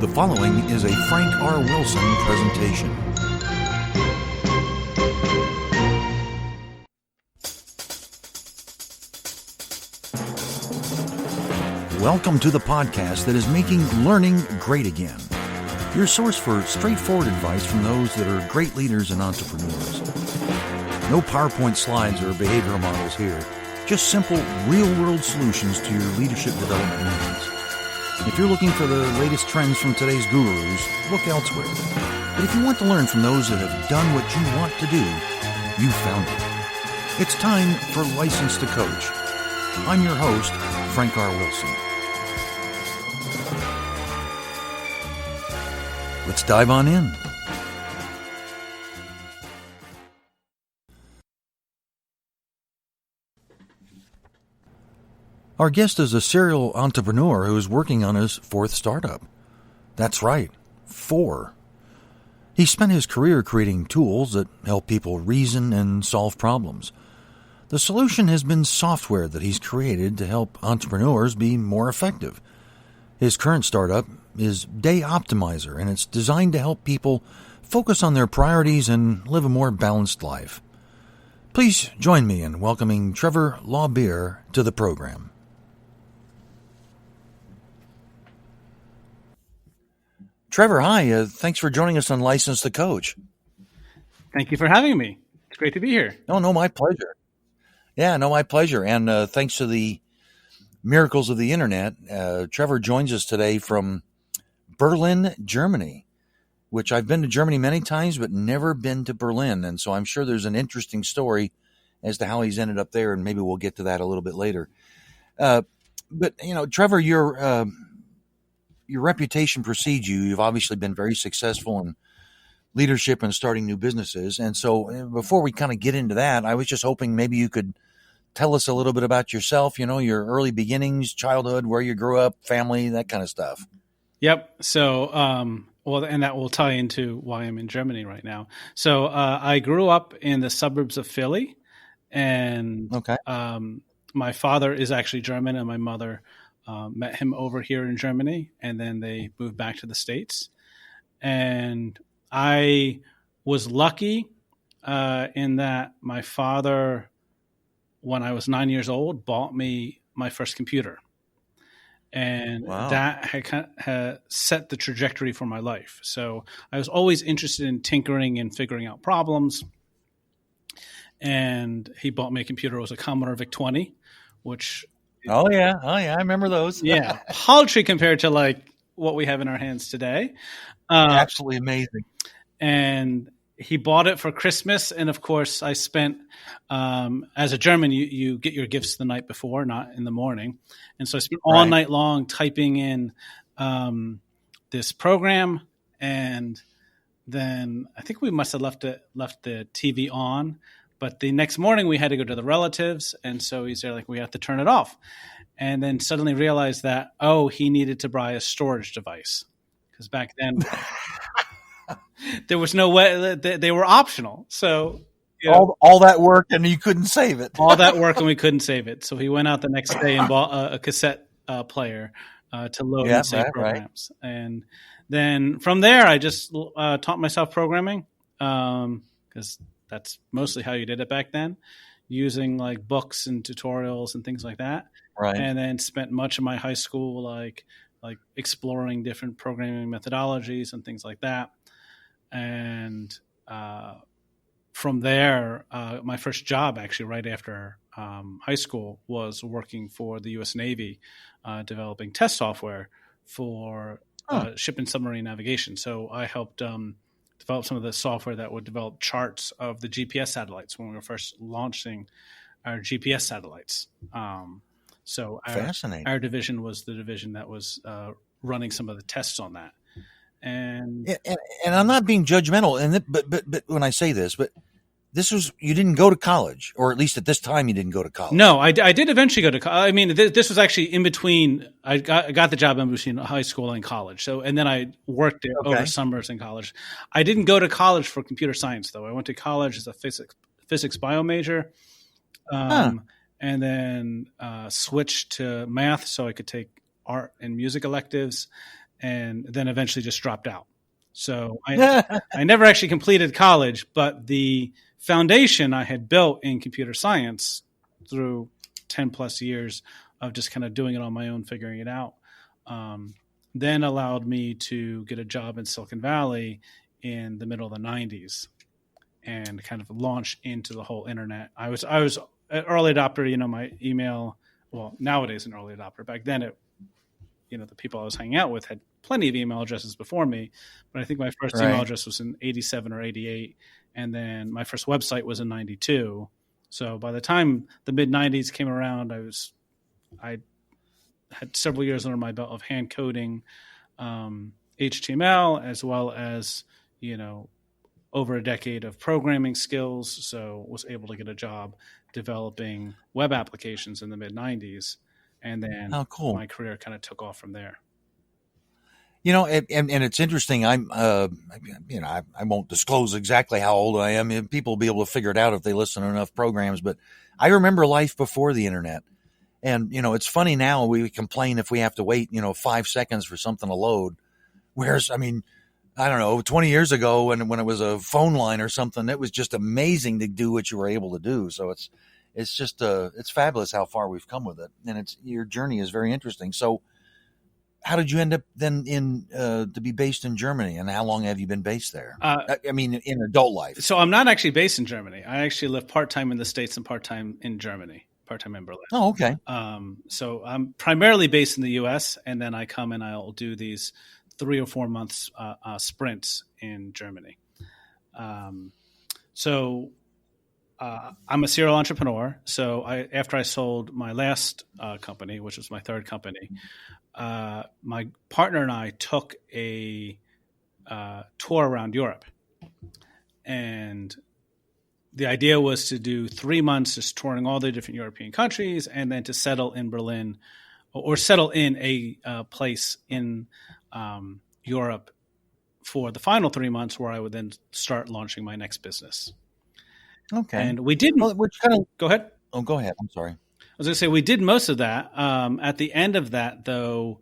The following is a Frank R. Wilson presentation. Welcome to the podcast that is making learning great again. Your source for straightforward advice from those that are great leaders and entrepreneurs. No PowerPoint slides or behavioral models here. Just simple, real-world solutions to your leadership development needs. If you're looking for the latest trends from today's gurus, look elsewhere. But if you want to learn from those that have done what you want to do, you've found it. It's time for License to Coach. I'm your host, Frank R. Wilson. Let's dive on in. Our guest is a serial entrepreneur who is working on his fourth startup. That's right, 4. He spent his career creating tools that help people reason and solve problems. The solution has been software that he's created to help entrepreneurs be more effective. His current startup is Day Optimizer, and it's designed to help people focus on their priorities and live a more balanced life. Please join me in welcoming Trevor Lawbeer to the program. Trevor, hi. Thanks for joining us on License to Coach. Thank you for having me. It's great to be here. Oh, no, my pleasure. Yeah, no, my pleasure. And thanks to the miracles of the internet, Trevor joins us today from Berlin, Germany, which I've been to Germany many times, but never been to Berlin. And so I'm sure there's an interesting story as to how he's ended up there, and maybe we'll get to that a little bit later. But, you know, Trevor, your reputation precedes you. You've obviously been very successful in leadership and starting new businesses. And so before we kind of get into that, I was just hoping maybe you could tell us a little bit about yourself, you know, your early beginnings, childhood, where you grew up, family, that kind of stuff. Yep. So, well, and that will tie into why I'm in Germany right now. So I grew up in the suburbs of Philly, and Okay. My father is actually German, and my mother met him over here in Germany, and then they moved back to the States. And I was lucky in that my father, when I was 9 years old, bought me my first computer. And Wow. that had set the trajectory for my life. So I was always interested in tinkering and figuring out problems. And he bought me a computer. It was a Commodore VIC-20, which... Oh, yeah. I remember those. Yeah. Paltry compared to like what we have in our hands today. Absolutely amazing. And he bought it for Christmas. And of course, I spent, as a German, you get your gifts the night before, not in the morning. And so I spent all night long typing in this program. And then I think we must have left the TV on. But the next morning we had to go to the relatives. And so he's there like, we have to turn it off. And then suddenly realized that, he needed to buy a storage device. Because back then there was no way they were optional. So all that work and you couldn't save it. All that work and we couldn't save it. So he went out the next day and bought a cassette player to load and save programs. Right. And then from there, I just taught myself programming because that's mostly how you did it back then, using like books and tutorials and things like that. Right. And then spent much of my high school like exploring different programming methodologies and things like that. And from there, my first job actually right after high school was working for the U.S. Navy, developing test software for ship and submarine navigation. So I helped develop some of the software that would develop charts of the GPS satellites when we were first launching our GPS satellites. So our division was the division that was running some of the tests on that. And I'm not being judgmental, but when I say this, but this was, you didn't go to college, or at least at this time you didn't go to college. No, I did eventually go to college. I mean, this was actually in between. I got the job in between high school and college. So, and then I worked there over summers in college. I didn't go to college for computer science, though. I went to college as a physics bio major, and then switched to math so I could take art and music electives. and then eventually just dropped out. So I never actually completed college, but the foundation I had built in computer science through 10 plus years of just kind of doing it on my own, figuring it out, then allowed me to get a job in Silicon Valley in the middle of the 90s and kind of launch into the whole internet. I was an early adopter, my email, well, nowadays an early adopter. Back then the people I was hanging out with had plenty of email addresses before me, but I think my first email address was in 87 or 88. And then my first website was in 92. So by the time the mid 90s came around, I had several years under my belt of hand coding HTML, as well as, over a decade of programming skills. So was able to get a job developing web applications in the mid 90s. And then my career kind of took off from there. And it's interesting. I won't disclose exactly how old I am. People will be able to figure it out if they listen to enough programs. But I remember life before the internet. And, it's funny now we complain if we have to wait, 5 seconds for something to load. Whereas, I don't know, 20 years ago when it was a phone line or something, it was just amazing to do what you were able to do. So it's just it's fabulous how far we've come with it, and your journey is very interesting. So, how did you end up then to be based in Germany, and how long have you been based there? In adult life. So I'm not actually based in Germany. I actually live part-time in the States and part-time in Germany, part-time in Berlin. Oh, okay. So I'm primarily based in the U.S., and then I come and I'll do these 3 or 4 months sprints in Germany. I'm a serial entrepreneur. So after I sold my last company, which was my third company, my partner and I took a tour around Europe. And the idea was to do 3 months just touring all the different European countries, and then to settle in Berlin or settle in a place in Europe for the final 3 months, where I would then start launching my next business. Okay. And we did. Go ahead. Oh, go ahead. I'm sorry. I was going to say we did most of that. At the end of that, though,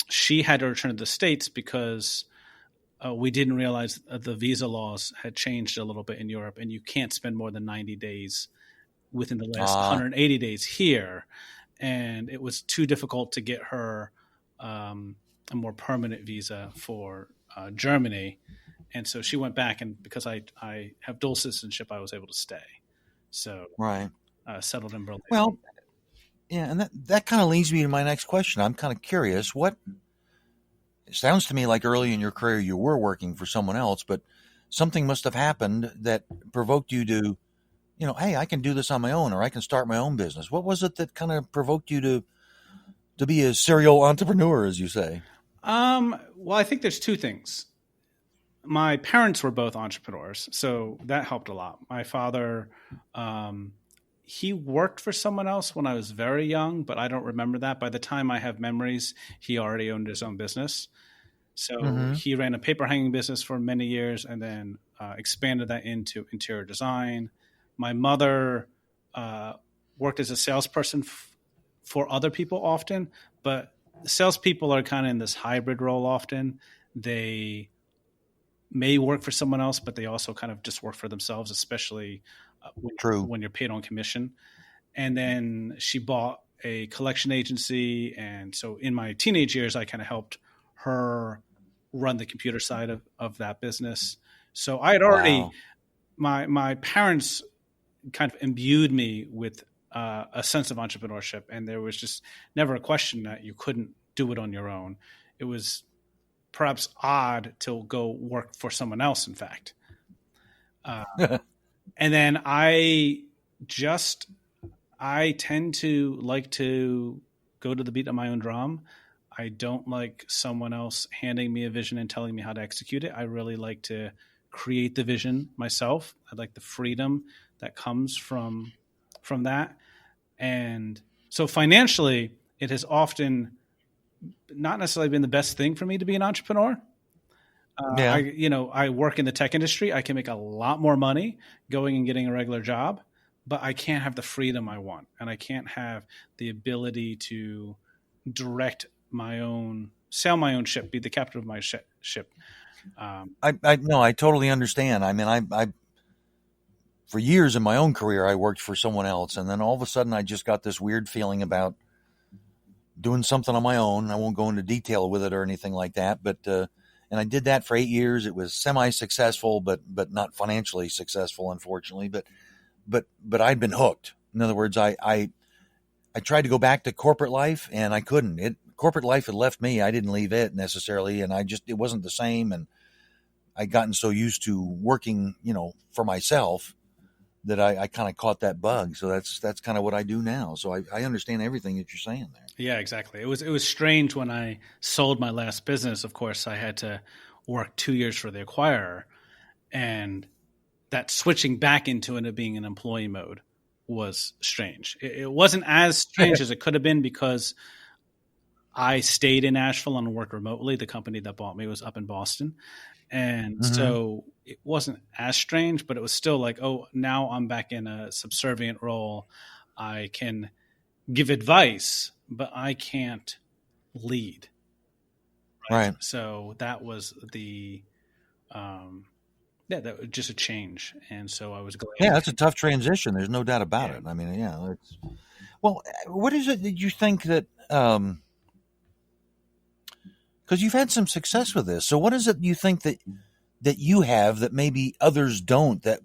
she had to return to the States because we didn't realize the visa laws had changed a little bit in Europe, and you can't spend more than 90 days within the last 180 days here. And it was too difficult to get her a more permanent visa for Germany. And so she went back, and because I have dual citizenship, I was able to stay. So settled in Berlin. Well, yeah, and that kind of leads me to my next question. I'm kind of curious. It sounds to me like early in your career you were working for someone else, but something must have happened that provoked you to, hey, I can do this on my own, or I can start my own business. What was it that kind of provoked you to be a serial entrepreneur, as you say? Well, I think there's two things. My parents were both entrepreneurs, so that helped a lot. My father, he worked for someone else when I was very young, but I don't remember that. By the time I have memories, he already owned his own business. So he ran a paper hanging business for many years, and then expanded that into interior design. My mother worked as a salesperson for other people often, but salespeople are kind of in this hybrid role often. They may work for someone else, but they also kind of just work for themselves, especially when you're paid on commission. And then she bought a collection agency. And so in my teenage years, I kind of helped her run the computer side of that business. So I had already, my parents kind of imbued me with a sense of entrepreneurship. And there was just never a question that you couldn't do it on your own. It was perhaps odd to go work for someone else, in fact. And then I tend to like to go to the beat of my own drum. I don't like someone else handing me a vision and telling me how to execute it. I really like to create the vision myself. I like the freedom that comes from that. And so financially, it has often not necessarily been the best thing for me to be an entrepreneur. I work in the tech industry. I can make a lot more money going and getting a regular job, but I can't have the freedom I want. And I can't have the ability to direct my own sail my own ship, be the captain of my ship. I no, I totally understand. I mean, I for years in my own career, I worked for someone else, and then all of a sudden, I just got this weird feeling about doing something on my own. I won't go into detail with it or anything like that, but and I did that for 8 years. It was semi-successful, but not financially successful, unfortunately. But I'd been hooked. In other words, I tried to go back to corporate life, and I couldn't. Corporate life had left me. I didn't leave it necessarily, and it wasn't the same. And I'd gotten so used to working, for myself that I kind of caught that bug. So that's kind of what I do now. So I understand everything that you're saying there. Yeah, exactly. It was strange when I sold my last business. Of course, I had to work 2 years for the acquirer, and that switching back into being an employee mode was strange. It wasn't as strange as it could have been because I stayed in Nashville and worked remotely. The company that bought me was up in Boston. And so it wasn't as strange, but it was still like, oh, now I'm back in a subservient role. I can give advice, but I can't lead. Right. So that was that was just a change. And so I was glad. Yeah, that's a tough transition. There's no doubt about it. I mean, yeah. Well, what is it that you think that, because you've had some success with this. So what is it you think that you have that maybe others don't, that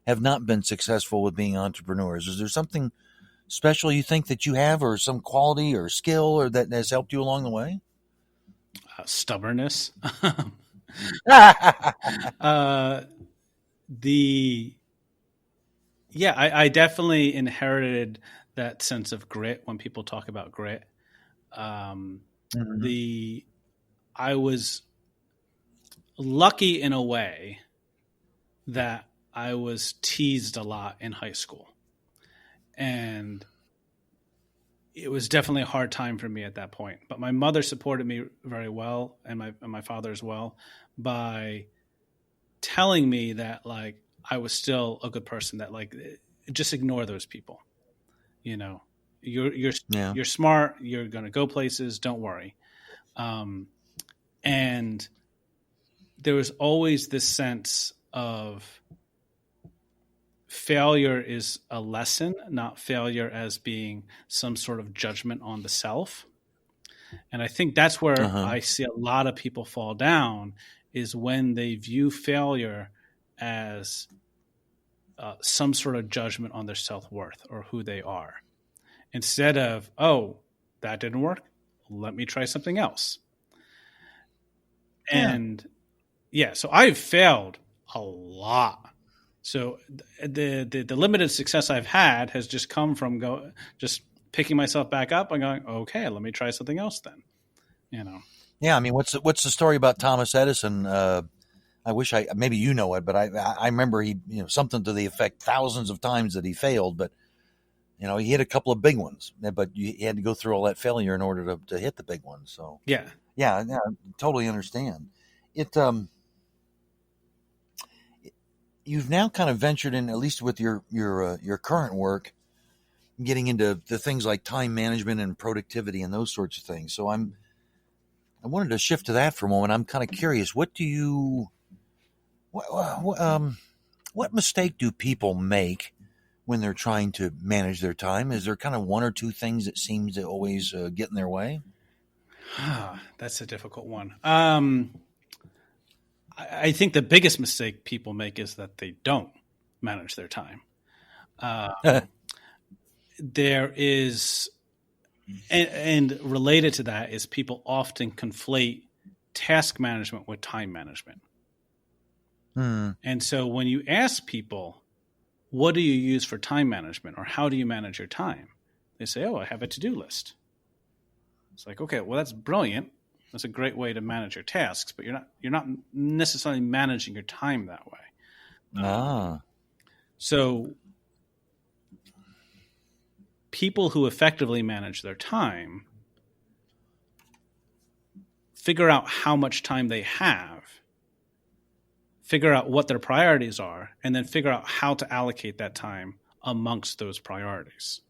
have not been successful with being entrepreneurs? Is there something special you think that you have, or some quality or skill, or that has helped you along the way? Stubbornness. I definitely inherited that sense of grit when people talk about grit. I was lucky in a way that I was teased a lot in high school, and it was definitely a hard time for me at that point. But my mother supported me very well, and my father as well, by telling me that like I was still a good person, that like just ignore those people. You're smart, you're going to go places, don't worry. And there was always this sense of failure is a lesson, not failure as being some sort of judgment on the self. And I think that's where I see a lot of people fall down, is when they view failure as some sort of judgment on their self-worth or who they are, instead of, oh, that didn't work, let me try something else. And so I've failed a lot. So the limited success I've had has just come from just picking myself back up and going, okay, let me try something else then. Yeah, I mean, what's the story about Thomas Edison? I wish maybe you know it, but I remember he, something to the effect, thousands of times that he failed, but he hit a couple of big ones, but he had to go through all that failure in order to hit the big ones. So yeah, I totally understand it. You've now kind of ventured in, at least with your current work, getting into the things like time management and productivity and those sorts of things. So I wanted to shift to that for a moment. I'm kind of curious. What mistake do people make when they're trying to manage their time? Is there kind of one or two things that seems to always get in their way? That's a difficult one. I think the biggest mistake people make is that they don't manage their time. There is, and related to that is, people often conflate task management with time management. And so when you ask people, what do you use for time management, or how do you manage your time? They say, oh, I have a to-do list. It's like, okay, well, that's brilliant. That's a great way to manage your tasks, but you're not necessarily managing your time that way. So people who effectively manage their time figure out how much time they have, figure out what their priorities are, and then figure out how to allocate that time amongst those priorities.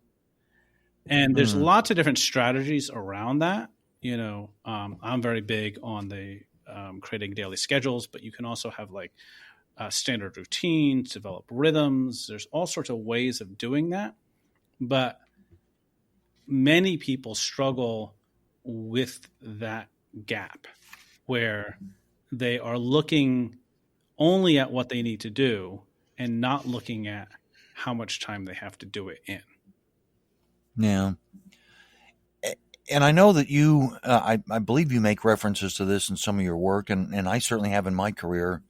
And there's lots of different strategies around that. I'm very big on the creating daily schedules, but you can also have like standard routines, develop rhythms. There's all sorts of ways of doing that. But many people struggle with that gap where they are looking only at what they need to do and not looking at how much time they have to do it in. Yeah. And I know that I believe you make references to this in some of your work, and I certainly have in my career.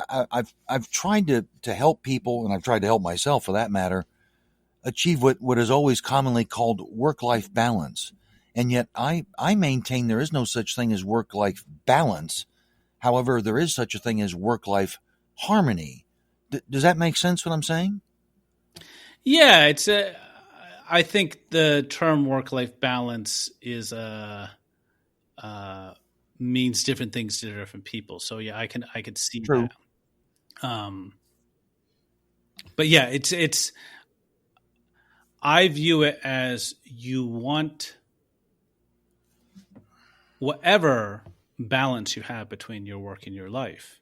I've tried to help people, and I've tried to help myself for that matter, achieve what is always commonly called work-life balance. And yet I maintain there is no such thing as work-life balance. However, there is such a thing as work-life harmony. Does that make sense what I'm saying? Yeah, I think the term work-life balance is means different things to different people. So yeah, I could see True. that. Um, but yeah, it's I view it as you want whatever balance you have between your work and your life,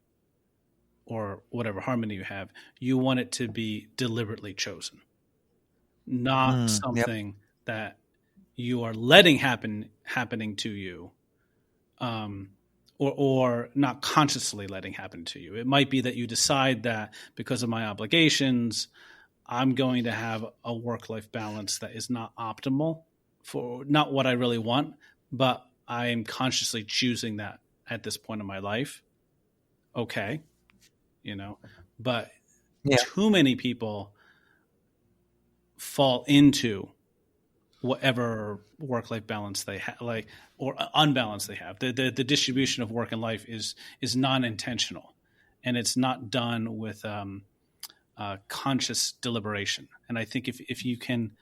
or whatever harmony you have, you want it to be deliberately chosen, not Yep. something that you are letting happening to you, um, or not consciously letting happen to you. It might be that you decide that because of my obligations, I'm going to have a work-life balance that is not optimal, for not what I really want, but I am consciously choosing that at this point in my life. Okay, but Yeah. too many people fall into whatever work-life balance they have, like, or unbalance they have. The distribution of work and life is non-intentional, and it's not done with conscious deliberation. And I think if you can,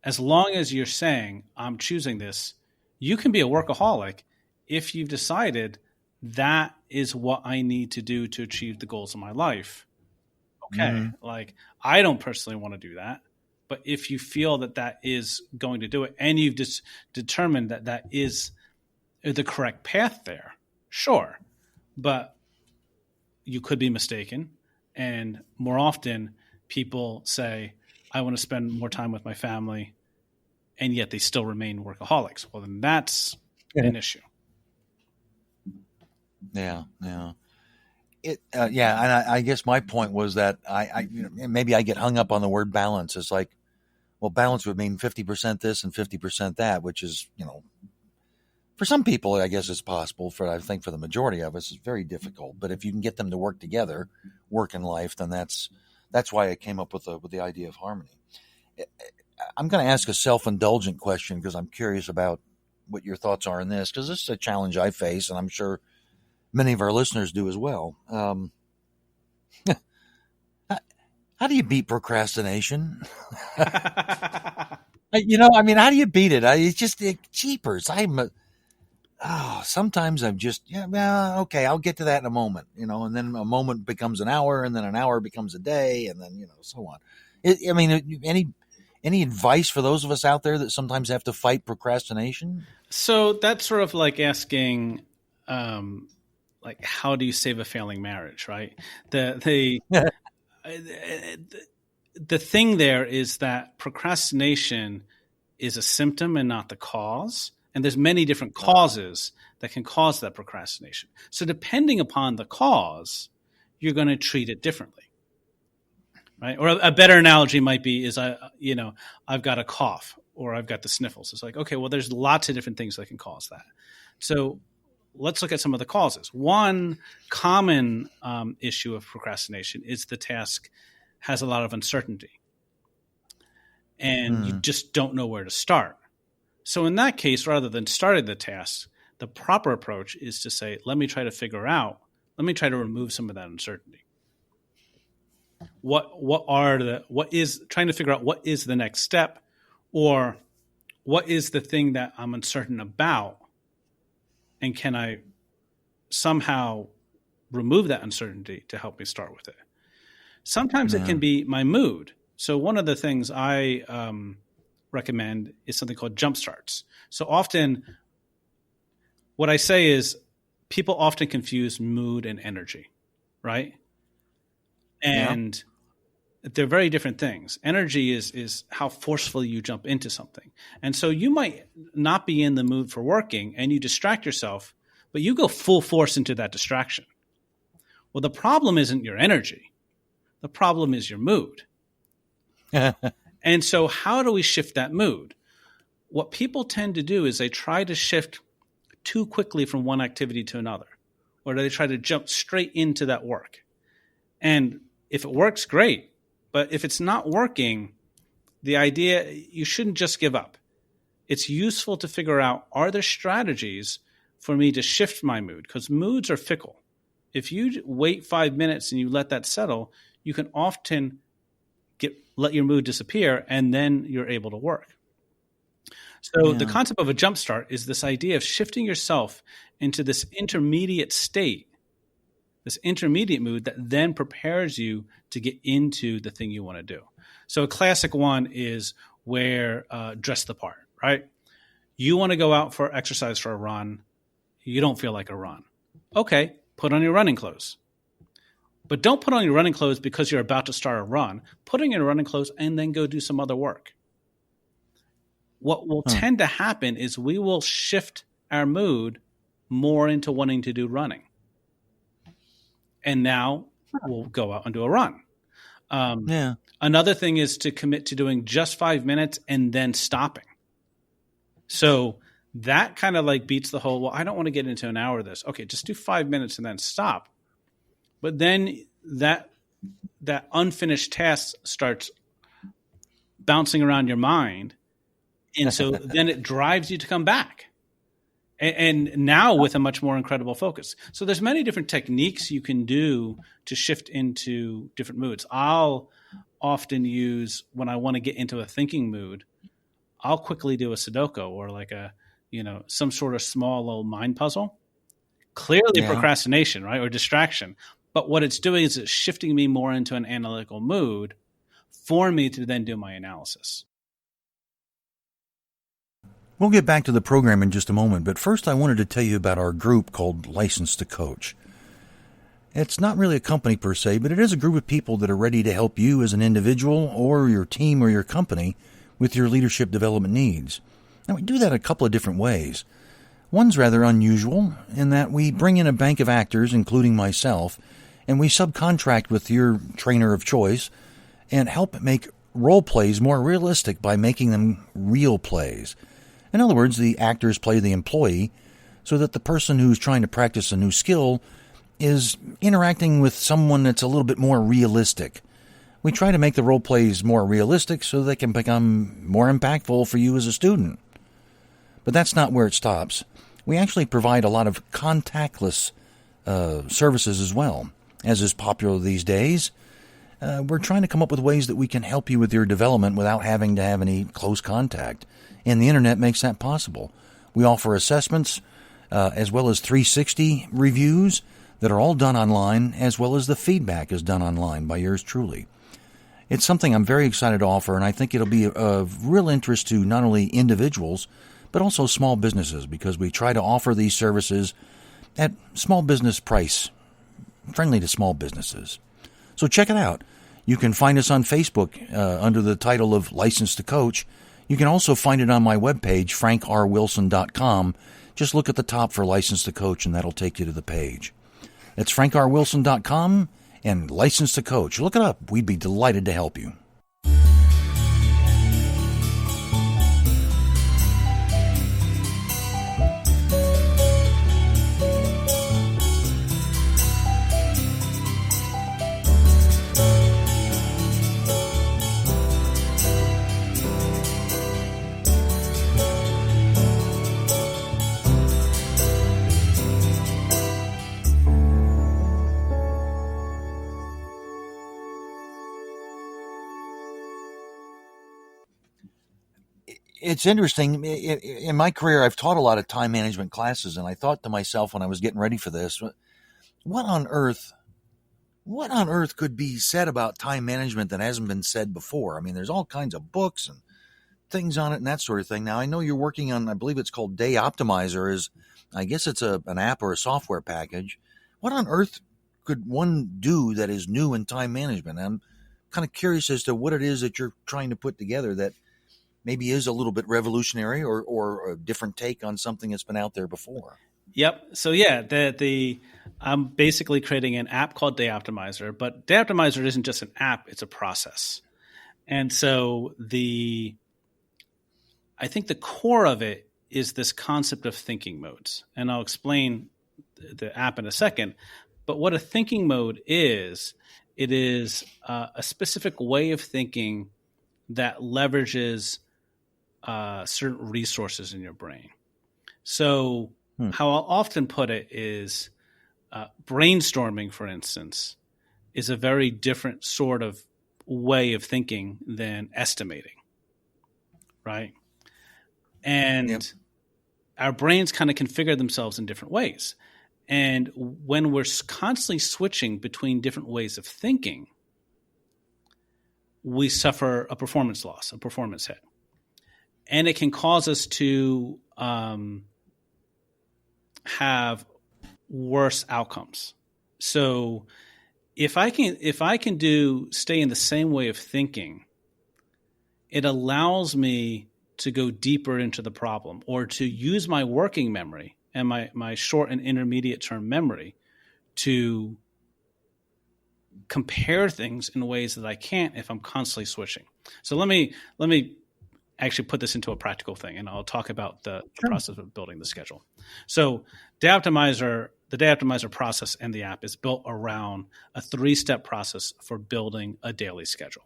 as long as you're saying I'm choosing this, you can be a workaholic if you've decided that is what I need to do to achieve the goals of my life. Okay, Mm-hmm. like, I don't personally want to do that, but if you feel that that is going to do it, and you've just determined that that is the correct path there, sure. But you could be mistaken, and more often people say, I want to spend more time with my family, and yet they still remain workaholics. Well, then that's Yeah. an issue. Yeah. Yeah. Yeah, and I guess my point was that maybe I get hung up on the word balance. It's like, well, balance would mean 50% this and 50% that, which is, for some people, I guess it's possible. I think for the majority of us, it's very difficult. But if you can get them to work together, work and life, then that's why I came up with the idea of harmony. I'm going to ask a self-indulgent question because I'm curious about what your thoughts are on this, because this is a challenge I face, and I'm sure many of our listeners do as well. How do you beat procrastination? I mean, how do you beat it? It's just cheapers. Sometimes I'm just, yeah, well, okay, I'll get to that in a moment, and then a moment becomes an hour, and then an hour becomes a day, and then, so on. I mean, any advice for those of us out there that sometimes have to fight procrastination? So that's sort of like asking, like, how do you save a failing marriage, right? The thing there is that procrastination is a symptom and not the cause. And there's many different causes that can cause that procrastination. So depending upon the cause, you're going to treat it differently, right? Or a better analogy might be is I've got a cough or I've got the sniffles. It's like, okay, well, there's lots of different things that can cause that. So let's look at some of the causes. One common issue of procrastination is the task has a lot of uncertainty, and you just don't know where to start. So in that case, rather than starting the task, the proper approach is to say, let me try to remove some of that uncertainty. Trying to figure out what is the next step, or what is the thing that I'm uncertain about, and can I somehow remove that uncertainty to help me start with it. Sometimes it can be my mood. So one of the things I recommend is something called jump starts. So often what I say is people often confuse mood and energy, right? Yeah. And they're very different things. Energy is how forcefully you jump into something. And so you might not be in the mood for working and you distract yourself, but you go full force into that distraction. Well, the problem isn't your energy. The problem is your mood. And so how do we shift that mood? What people tend to do is they try to shift too quickly from one activity to another, or they try to jump straight into that work. And if it works, great. But if it's not working, the idea, you shouldn't just give up. It's useful to figure out, are there strategies for me to shift my mood? Because moods are fickle. If you wait 5 minutes and you let that settle, you can often let your mood disappear, and then you're able to work. So the concept of a jump start is this idea of shifting yourself into this intermediate state, this intermediate mood that then prepares you to get into the thing you want to do. So a classic one is where dress the part, right? You want to go out for exercise for a run. You don't feel like a run. Okay, put on your running clothes. But don't put on your running clothes because you're about to start a run. Put on your running clothes and then go do some other work. What will tend to happen is we will shift our mood more into wanting to do running. And now we'll go out and do a run. Another thing is to commit to doing just 5 minutes and then stopping. So that kind of like beats the whole, well, I don't want to get into an hour of this. Okay, just do 5 minutes and then stop. But then that unfinished task starts bouncing around your mind. And so then it drives you to come back. And now with a much more incredible focus. So there's many different techniques you can do to shift into different moods. I'll often use, when I want to get into a thinking mood, I'll quickly do a Sudoku or like some sort of small little mind puzzle. Clearly procrastination, right? Or distraction. But what it's doing is it's shifting me more into an analytical mood for me to then do my analysis. We'll get back to the program in just a moment, but first I wanted to tell you about our group called License to Coach. It's not really a company per se, but it is a group of people that are ready to help you as an individual or your team or your company with your leadership development needs. And we do that a couple of different ways. One's rather unusual in that we bring in a bank of actors, including myself, and we subcontract with your trainer of choice and help make role plays more realistic by making them real plays. In other words, the actors play the employee so that the person who's trying to practice a new skill is interacting with someone that's a little bit more realistic. We try to make the role plays more realistic so they can become more impactful for you as a student. But that's not where it stops. We actually provide a lot of contactless services as well, as is popular these days. We're trying to come up with ways that we can help you with your development without having to have any close contact. And the internet makes that possible. We offer assessments as well as 360 reviews that are all done online, as well as the feedback is done online by yours truly. It's something I'm very excited to offer, and I think it'll be of real interest to not only individuals, but also small businesses, because we try to offer these services at small business price, friendly to small businesses. So check it out. You can find us on Facebook under the title of License to Coach. You can also find it on my webpage, frankrwilson.com. Just look at the top for License to Coach, and that'll take you to the page. That's frankrwilson.com and License to Coach. Look it up. We'd be delighted to help you. It's interesting. In my career, I've taught a lot of time management classes, and I thought to myself when I was getting ready for this, what on earth could be said about time management that hasn't been said before? I mean, there's all kinds of books and things on it and that sort of thing. Now, I know you're working on, I believe it's called Day Optimizer. I guess it's an app or a software package. What on earth could one do that is new in time management? I'm kind of curious as to what it is that you're trying to put together that maybe is a little bit revolutionary or a different take on something that's been out there before. Yep. So yeah, I'm basically creating an app called Day Optimizer, but Day Optimizer isn't just an app; it's a process. And so I think the core of it is this concept of thinking modes, and I'll explain the app in a second. But what a thinking mode is, it is a specific way of thinking that leverages certain resources in your brain. So how I'll often put it is brainstorming, for instance, is a very different sort of way of thinking than estimating, right? And our brains kind of configure themselves in different ways. And when we're constantly switching between different ways of thinking, we suffer a performance loss, a performance hit. And it can cause us to have worse outcomes. So if I can stay in the same way of thinking, it allows me to go deeper into the problem, or to use my working memory and my short and intermediate term memory to compare things in ways that I can't if I'm constantly switching. So let me actually put this into a practical thing, and I'll talk about the process of building the schedule. So the Day Optimizer process and the app is built around a 3-step process for building a daily schedule.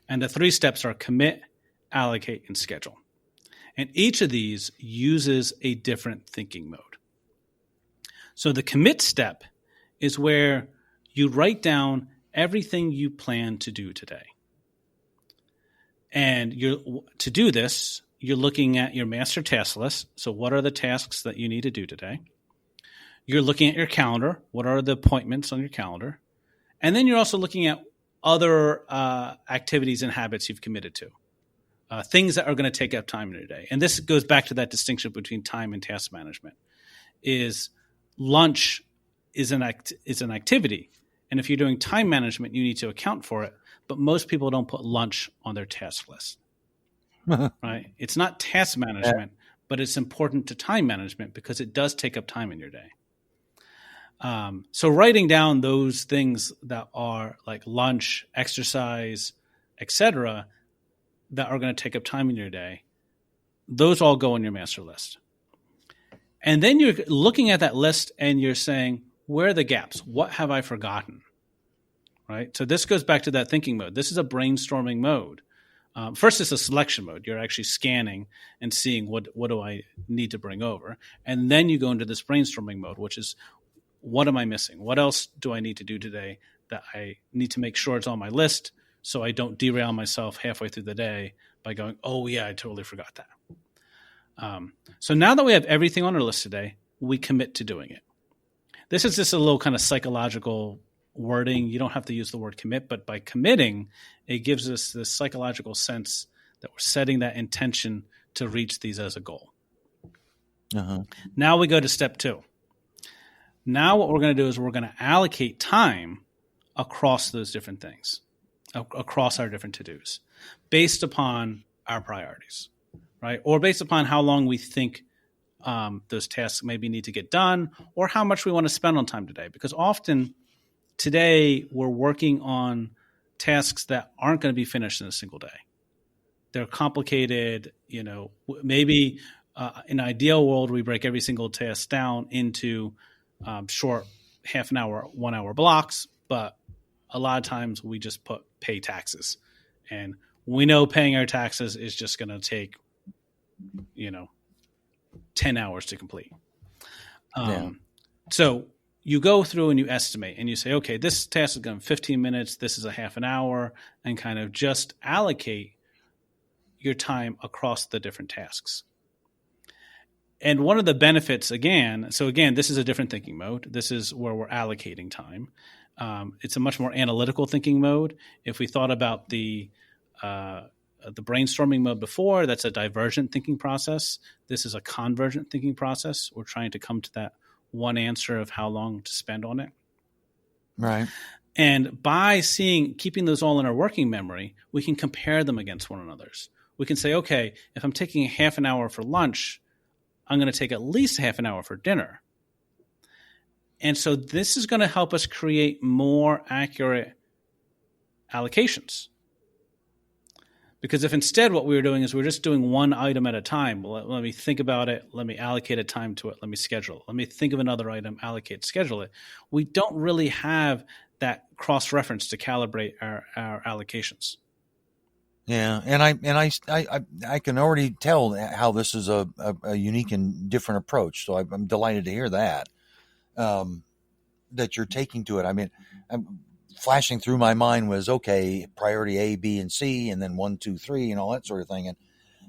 And the 3 steps are commit, allocate, and schedule. And each of these uses a different thinking mode. So the commit step is where you write down everything you plan to do today. And to do this, you're looking at your master task list. So what are the tasks that you need to do today? You're looking at your calendar. What are the appointments on your calendar? And then you're also looking at other activities and habits you've committed to, things that are going to take up time in your day. And this goes back to that distinction between time and task management. Is lunch is an activity. And if you're doing time management, you need to account for it. But most people don't put lunch on their task list, right? It's not task management, but it's important to time management because it does take up time in your day. So writing down those things that are like lunch, exercise, etc., that are going to take up time in your day, those all go on your master list. And then you're looking at that list and you're saying, where are the gaps? What have I forgotten? Right? So this goes back to that thinking mode. This is a brainstorming mode. First, it's a selection mode. You're actually scanning and seeing what do I need to bring over. And then you go into this brainstorming mode, which is, what am I missing? What else do I need to do today that I need to make sure it's on my list so I don't derail myself halfway through the day by going, oh, yeah, I totally forgot that. So now that we have everything on our list today, we commit to doing it. This is just a little kind of psychological wording. You don't have to use the word commit, but by committing, it gives us this psychological sense that we're setting that intention to reach these as a goal. Now we go to step 2. Now what we're going to do is we're going to allocate time across those different things, across our different to-dos, based upon our priorities, right? Or based upon how long we think those tasks maybe need to get done, or how much we want to spend on time today. Because often today we're working on tasks that aren't going to be finished in a single day. They're complicated, maybe in an ideal world, we break every single task down into short half an hour, 1 hour blocks, but a lot of times we just pay taxes. And we know paying our taxes is just going to take, 10 hours to complete. So you go through and you estimate and you say, okay, this task is going to be 15 minutes. This is a half an hour, and kind of just allocate your time across the different tasks. And one of the benefits, again, this is a different thinking mode. This is where we're allocating time. It's a much more analytical thinking mode. If we thought about the the brainstorming mode before. That's a divergent thinking process. This is a convergent thinking process. We're trying to come to that one answer of how long to spend on it. Right. And by keeping those all in our working memory, we can compare them against one another's. We can say, okay, if I'm taking a half an hour for lunch, I'm going to take at least half an hour for dinner. And so this is going to help us create more accurate allocations. Because if instead what we were doing is we're just doing one item at a time, let me think about it, let me allocate a time to it, let me schedule it, let me think of another item, allocate, schedule it. We don't really have that cross-reference to calibrate our allocations. Yeah, and I can already tell how this is a unique and different approach. So I'm delighted to hear that that you're taking to it. I mean, flashing through my mind was, okay, priority A, B, and C, and then 1, 2, 3, and all that sort of thing.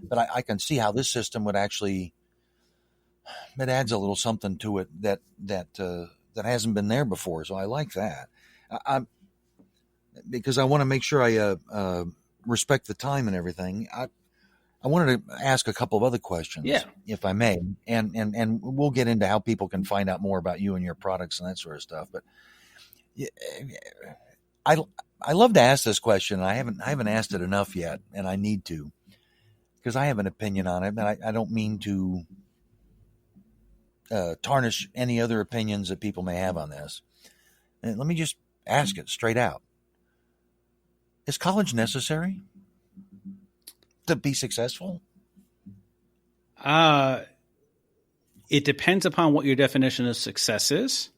But I can see how this system would actually, it adds a little something to it that hasn't been there before. So I like that. Because I want to make sure I respect the time and everything. I wanted to ask a couple of other questions, if I may, and we'll get into how people can find out more about you and your products and that sort of stuff. But I love to ask this question. I haven't asked it enough yet, and I need to, because I have an opinion on it, and I don't mean to tarnish any other opinions that people may have on this. And let me just ask it straight out: is college necessary to be successful? It depends upon what your definition of success is.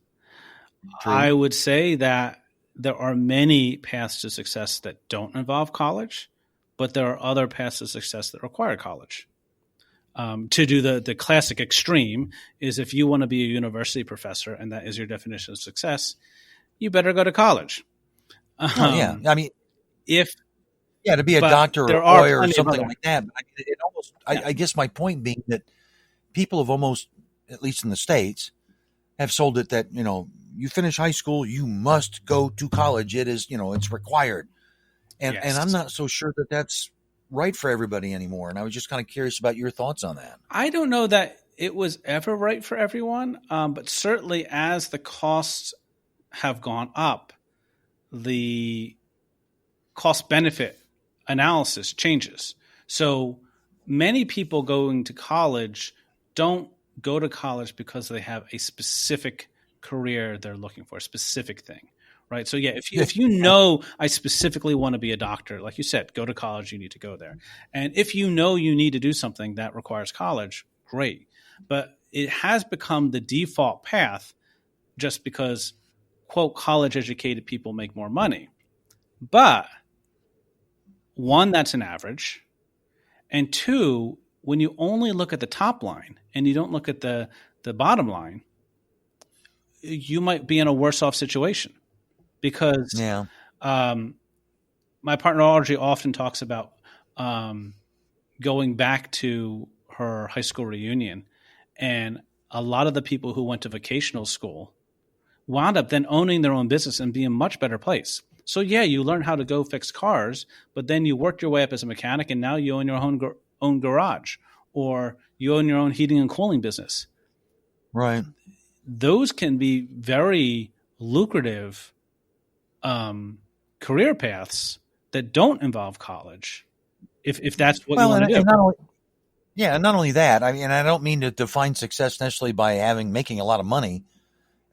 True. I would say that there are many paths to success that don't involve college, but there are other paths to success that require college. To do the classic extreme is, if you want to be a university professor and that is your definition of success, you better go to college. Yeah, I mean, to be a but doctor or there a are lawyer or plenty of something other- like that. But I guess my point being that people have almost, at least in the States, have sold it that, you finish high school, you must go to college. It is, it's required. And Yes. and I'm not so sure that that's right for everybody anymore. And I was just kind of curious about your thoughts on that. I don't know that it was ever right for everyone, but certainly as the costs have gone up, the cost-benefit analysis changes. So many people going to college don't go to college because they have a specific career they're looking for, a specific thing, right? So yeah, if you know I specifically want to be a doctor, like you said, go to college, you need to go there. And if you know you need to do something that requires college, great. But it has become the default path just because, quote, college-educated people make more money. But one, that's an average. And two, when you only look at the top line and you don't look at the bottom line, you might be in a worse off situation because my partner Audrey often talks about going back to her high school reunion, and a lot of the people who went to vocational school wound up then owning their own business and be in a much better place. So yeah, you learn how to go fix cars, but then you worked your way up as a mechanic, and now you own your own garage, or you own your own heating and cooling business. Right. Those can be very lucrative career paths that don't involve college, if that's what you want to do. Not only that, I mean, I don't mean to define success necessarily by making a lot of money,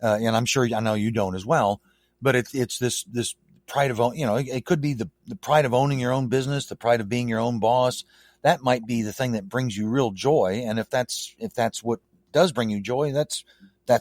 and I'm sure I know you don't as well. But it's this pride of it could be the pride of owning your own business, the pride of being your own boss. That might be the thing that brings you real joy, and if that's what does bring you joy, that's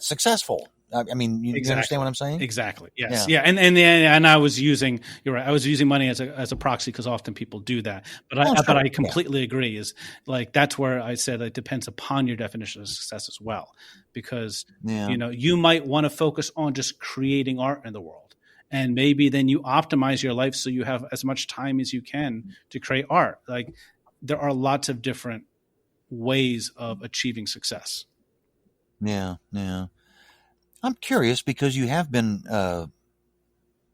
successful. I mean, you understand what I'm saying? Exactly. Yes. Yeah. And I was using, you're right, I was using money as a proxy because often people do that. But I completely agree. Is like, that's where I said it depends upon your definition of success as well. Because, you might want to focus on just creating art in the world. And maybe then you optimize your life so you have as much time as you can to create art. Like, there are lots of different ways of achieving success. Yeah. I'm curious because you have been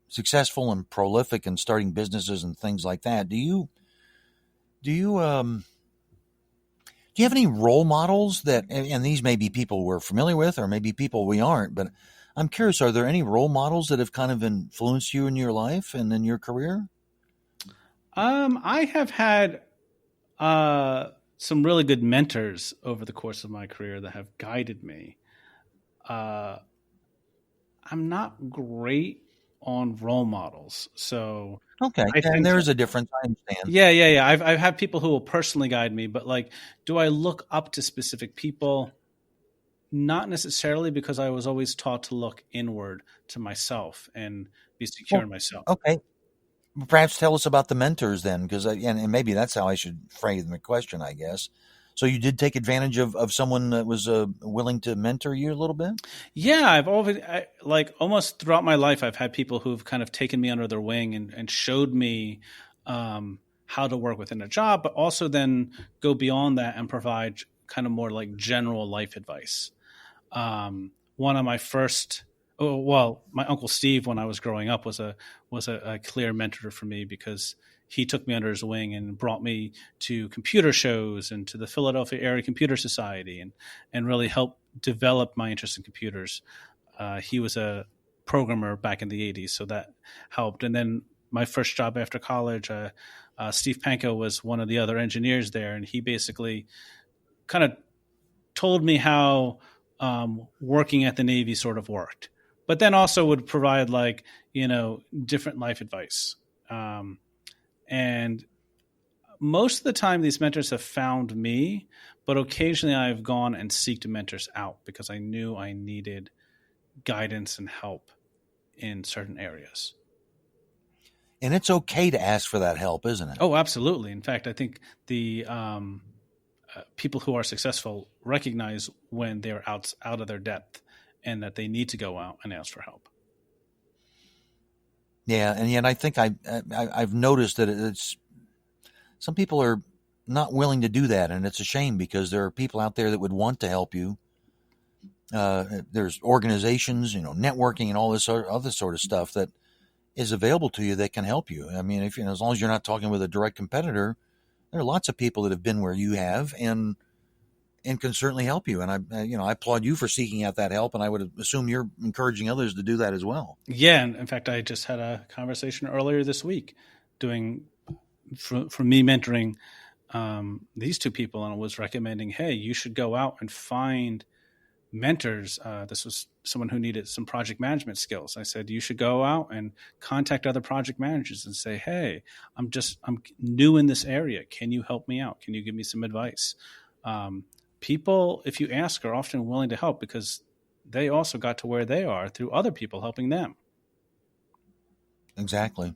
successful and prolific in starting businesses and things like that. Do you Do you have any role models that, and these may be people we're familiar with, or maybe people we aren't, but I'm curious, are there any role models that have kind of influenced you in your life and in your career? I have had uh, some really good mentors over the course of my career that have guided me. Uh, I'm not great on role models, so Okay, I and tend there to. is a difference. I understand. Yeah. I've had people who will personally guide me, but like, do I look up to specific people? Not necessarily, because I was always taught to look inward to myself and be secure Well, in myself. okay, perhaps tell us about the mentors then, because and maybe that's how I should frame the question, I guess. So you did take advantage of someone that was willing to mentor you a little bit. Yeah, I've always like almost throughout my life, I've had people who've kind of taken me under their wing and showed me how to work within a job, but also then go beyond that and provide kind of more like general life advice. One of my first, oh, well, my uncle Steve, when I was growing up, was a clear mentor for me, because he took me under his wing and brought me to computer shows and to the Philadelphia Area Computer Society, and really helped develop my interest in computers. He was a programmer back in the '80s, so that helped. And then my first job after college, Steve Panko was one of the other engineers there, and he basically kind of told me how working at the Navy sort of worked, but then also would provide like, different life advice. Um, and most of the time, these mentors have found me, but occasionally I've gone and seeked mentors out because I knew I needed guidance and help in certain areas. And it's okay to ask for that help, isn't it? Oh, absolutely. In fact, I think the people who are successful recognize when they're out of their depth and that they need to go out and ask for help. Yeah, and yet I think I've noticed that it's some people are not willing to do that, and it's a shame because there are people out there that would want to help you. There's organizations, networking, and all this other sort of stuff that is available to you that can help you. I mean, if as long as you're not talking with a direct competitor, there are lots of people that have been where you have and can certainly help you. And I applaud you for seeking out that help, and I would assume you're encouraging others to do that as well. Yeah, and in fact, I just had a conversation earlier this week doing for me mentoring these two people, and was recommending, hey, you should go out and find mentors. This was someone who needed some project management skills. I said, you should go out and contact other project managers and say, hey, I'm new in this area. Can you help me out? Can you give me some advice? Um, People, if you ask, are often willing to help because they also got to where they are through other people helping them. Exactly.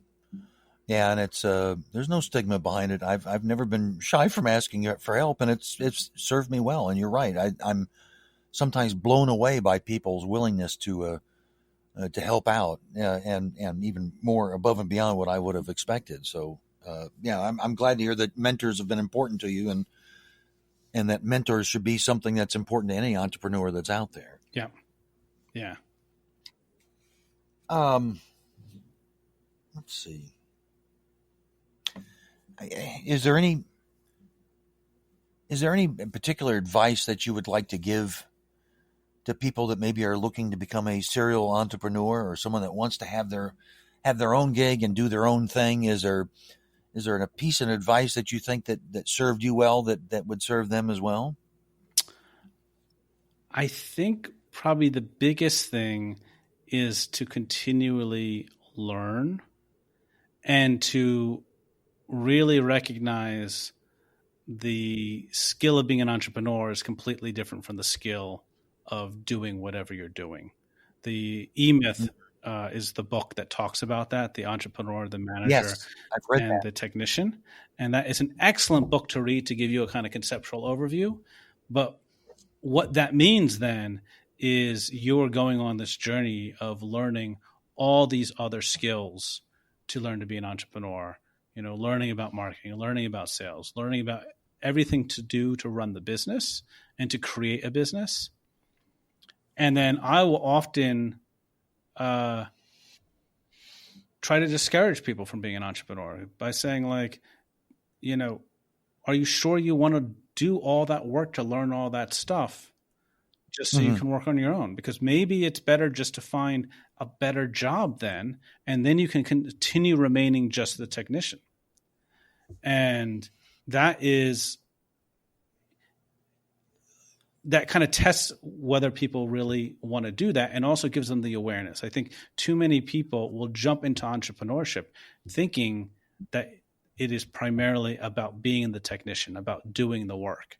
Yeah, and it's there's no stigma behind it. I've never been shy from asking for help, and it's served me well. And you're right. I'm sometimes blown away by people's willingness to help out, and even more above and beyond what I would have expected. So yeah, I'm glad to hear that mentors have been important to you, and that mentors should be something that's important to any entrepreneur that's out there. Yeah. Yeah. Um, let's see. Is there any is there any particular advice that you would like to give to people that maybe are looking to become a serial entrepreneur, or someone that wants to have their own gig and do their own thing? Is there a piece of advice that you think that served you well that would serve them as well? I think probably the biggest thing is to continually learn and to really recognize the skill of being an entrepreneur is completely different from the skill of doing whatever you're doing. The E Myth is the book that talks about that, the entrepreneur, the manager, Yes, I've read and that. the technician. And that is an excellent book to read to give you a kind of conceptual overview. But what that means then is you're going on this journey of learning all these other skills to learn to be an entrepreneur, learning about marketing, learning about sales, learning about everything to do to run the business and to create a business. And then I will often uh, try to discourage people from being an entrepreneur by saying, like, you know, are you sure you want to do all that work to learn all that stuff just so you Mm-hmm. can work on your own? Because maybe it's better just to find a better job then, and then you can continue remaining just the technician. And that kind of tests whether people really want to do that, and also gives them the awareness. I think too many people will jump into entrepreneurship thinking that it is primarily about being the technician, about doing the work.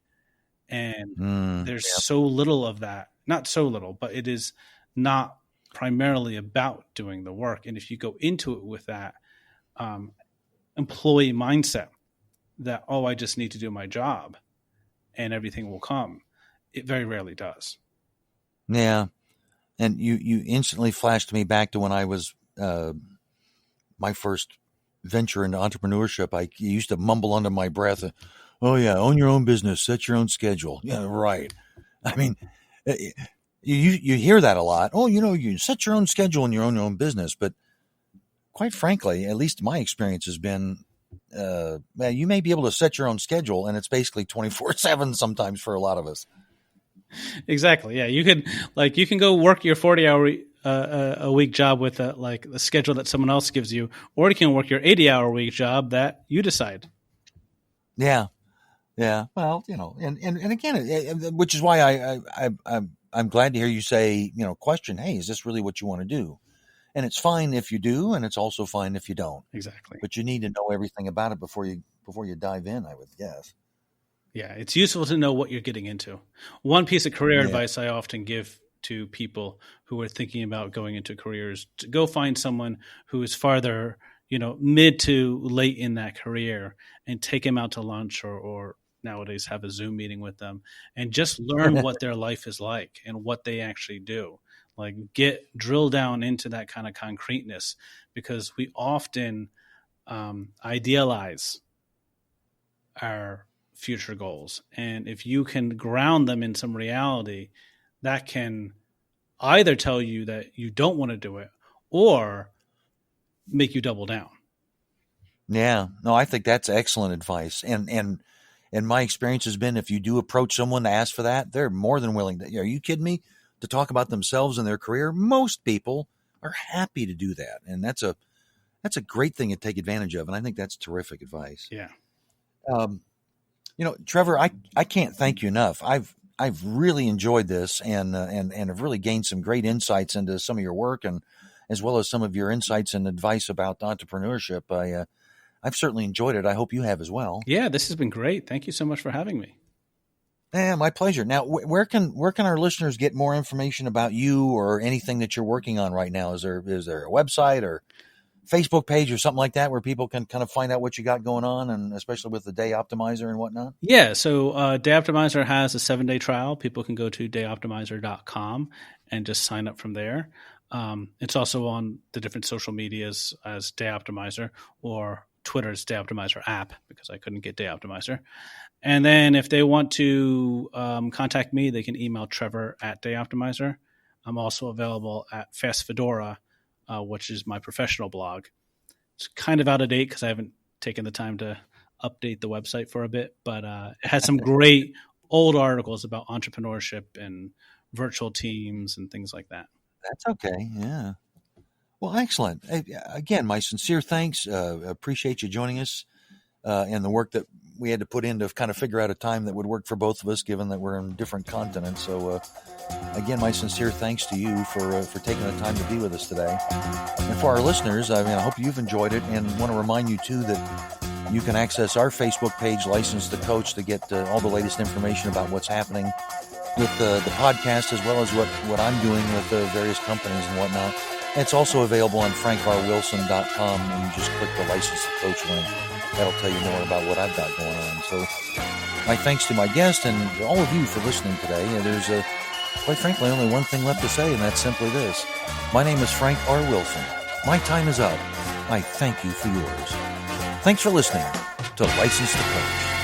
And there's so little of that. Not so little, but it is not primarily about doing the work. And if you go into it with that employee mindset that, oh, I just need to do my job and everything will come, it very rarely does. Yeah. And you instantly flashed me back to when I was my first venture into entrepreneurship. I used to mumble under my breath, "Oh yeah, own your own business, set your own schedule." Yeah, right. I mean, you hear that a lot. Oh, you set your own schedule and you own your own business. But quite frankly, at least my experience has been, you may be able to set your own schedule, and it's basically 24/7 sometimes for a lot of us. Exactly. Yeah, you can go work your 40-hour a week job with the schedule that someone else gives you, or you can work your 80-hour week job that you decide. Yeah, yeah. Well, and again, which is why I'm glad to hear you say, question, hey, is this really what you want to do? And it's fine if you do, and it's also fine if you don't. Exactly. But you need to know everything about it before you dive in, I would guess. Yeah, it's useful to know what you're getting into. One piece of career advice I often give to people who are thinking about going into careers: to go find someone who is farther, mid to late in that career, and take them out to lunch, or nowadays have a Zoom meeting with them, and just learn what their life is like and what they actually do. Like, drill down into that kind of concreteness, because we often idealize our future goals. And if you can ground them in some reality, that can either tell you that you don't want to do it or make you double down. Yeah, no, I think that's excellent advice. And my experience has been, if you do approach someone to ask for that, they're more than willing to. Are you kidding me? To talk about themselves and their career, most people are happy to do that, and that's a great thing to take advantage of. And I think that's terrific advice. Yeah. Trevor, I can't thank you enough. I've really enjoyed this, and have really gained some great insights into some of your work, and as well as some of your insights and advice about entrepreneurship. I've certainly enjoyed it. I hope you have as well. Yeah, this has been great. Thank you so much for having me. Yeah, my pleasure. Now, where can our listeners get more information about you or anything that you're working on right now? Is there a website or Facebook page or something like that where people can kind of find out what you got going on, and especially with the Day Optimizer and whatnot? Yeah, so Day Optimizer has a 7-day trial. People can go to dayoptimizer.com and just sign up from there. It's also on the different social medias as Day Optimizer, or Twitter's Day Optimizer app, because I couldn't get Day Optimizer. And then if they want to contact me, they can email Trevor at Day Optimizer. I'm also available at Fast Fedora, which is my professional blog. It's kind of out of date because I haven't taken the time to update the website for a bit, but it has some great old articles about entrepreneurship and virtual teams and things like that. That's okay. Yeah. Well, excellent. Again, my sincere thanks. Appreciate you joining us, and the work that we had to put in to kind of figure out a time that would work for both of us, given that we're in different continents. So, again, my sincere thanks to you for taking the time to be with us today. And for our listeners, I hope you've enjoyed it, and want to remind you too that you can access our Facebook page, License the Coach, to get all the latest information about what's happening with the podcast, as well as what I'm doing with various companies and whatnot. It's also available on frankrwilson.com, and you just click the License the Coach link. That'll tell you more about what I've got going on. So my thanks to my guest and all of you for listening today. There's, quite frankly, only one thing left to say, and that's simply this. My name is Frank R. Wilson. My time is up. I thank you for yours. Thanks for listening to License the Coach.